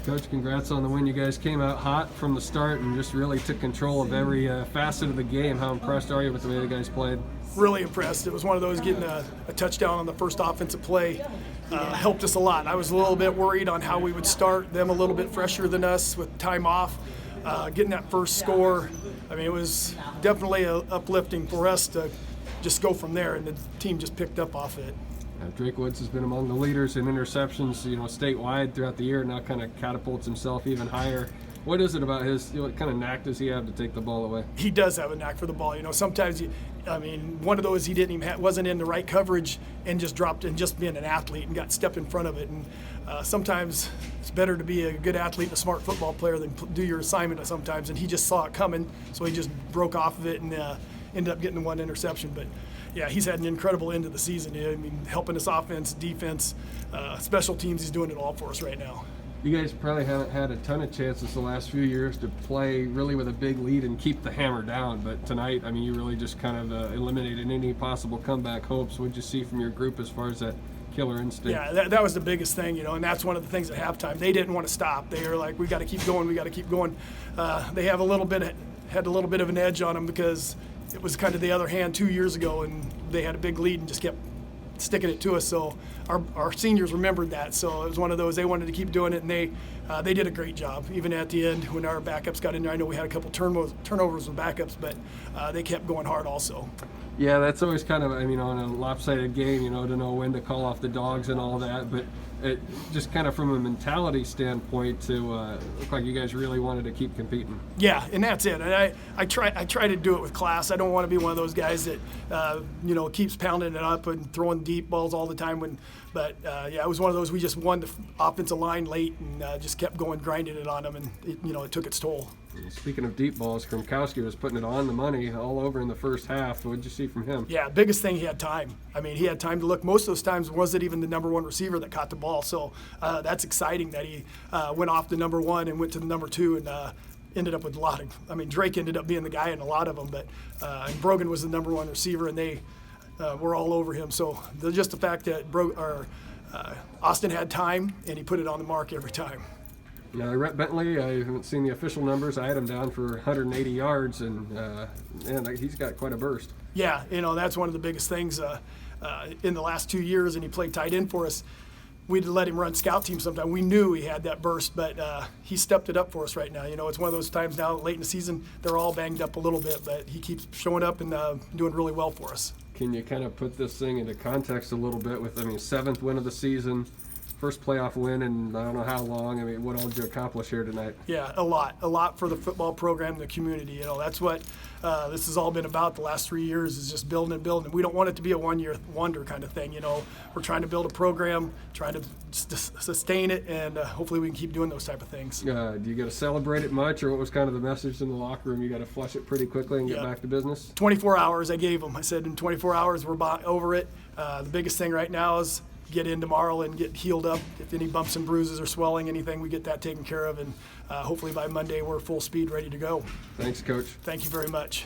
Coach, congrats on the win. You guys came out hot from the start and just really took control of every facet of the game. How impressed are you with the way the guys played? Really impressed. It was one of those getting a touchdown on the first offensive play helped us a lot. I was a little bit worried on how we would start, them a little bit fresher than us with time off. Getting that first score, I mean, it was definitely uplifting for us to just go from there, and the team just picked up off it. Drake Woods has been among the leaders in interceptions, statewide throughout the year. Now kind of catapults himself even higher. What is it about his? What kind of knack does he have to take the ball away? He does have a knack for the ball. Sometimes one of those he didn't even wasn't in the right coverage and just dropped and just being an athlete and got stepped in front of it. And sometimes it's better to be a good athlete and a smart football player than do your assignment sometimes. And he just saw it coming, so he just broke off of it and ended up getting one interception. But yeah, he's had an incredible end of the season. I mean, helping us offense, defense, special teams. He's doing it all for us right now. You guys probably haven't had a ton of chances the last few years to play really with a big lead and keep the hammer down. But tonight, I mean, you really just kind of eliminated any possible comeback hopes. What did you see from your group as far as that killer instinct? Yeah, that was the biggest thing, and that's one of the things at halftime. They didn't want to stop. They were like, we got to keep going, we got to keep going. They had a little bit of an edge on them because it was kind of the other hand 2 years ago, and they had a big lead and just kept sticking it to us. So our seniors remembered that. So it was one of those, they wanted to keep doing it, and they did a great job. Even at the end when our backups got in there, I know we had a couple turnovers with backups, but they kept going hard also. Yeah, that's always kind of, on a lopsided game, to know when to call off the dogs and all that. But it just kind of from a mentality standpoint to look like you guys really wanted to keep competing. Yeah, and that's it. And I try to do it with class. I don't want to be one of those guys that keeps pounding it up and throwing deep balls all the time. But it was one of those, we just won the offensive line late and just kept going, grinding it on them, and it took its toll. Speaking of deep balls, Kromkowski was putting it on the money all over in the first half. What did you see from him? Yeah, biggest thing, he had time. I mean, he had time to look. Most of those times wasn't even the number one receiver that caught the ball. So that's exciting that he went off the number one and went to the number two and ended up with a lot of, Drake ended up being the guy in a lot of them, but Brogan was the number one receiver, and they were all over him. So just the fact that Austin had time, and he put it on the mark every time. Now, Rhett Bentley, I haven't seen the official numbers. I had him down for 180 yards, and he's got quite a burst. Yeah, that's one of the biggest things in the last 2 years, and he played tight end for us. We'd let him run scout team sometime. We knew he had that burst, but he stepped it up for us right now. It's one of those times now, late in the season, they're all banged up a little bit, but he keeps showing up and doing really well for us. Can you kind of put this thing into context a little bit with, 7th win of the season, first playoff win in I don't know how long. What all did you accomplish here tonight? Yeah, a lot for the football program, the community. That's what this has all been about the last 3 years, is just building and building. We don't want it to be a one-year wonder kind of thing. We're trying to build a program, trying to sustain it, and hopefully we can keep doing those type of things. Do you get to celebrate it much, or what was kind of the message in the locker room? You got to flush it pretty quickly and get back to business? 24 hours I gave them. I said in 24 hours we're over it. The biggest thing right now is get in tomorrow and get healed up. If any bumps and bruises or swelling, anything, we get that taken care of, and hopefully by Monday we're full speed ready to go. Thanks, Coach. Thank you very much.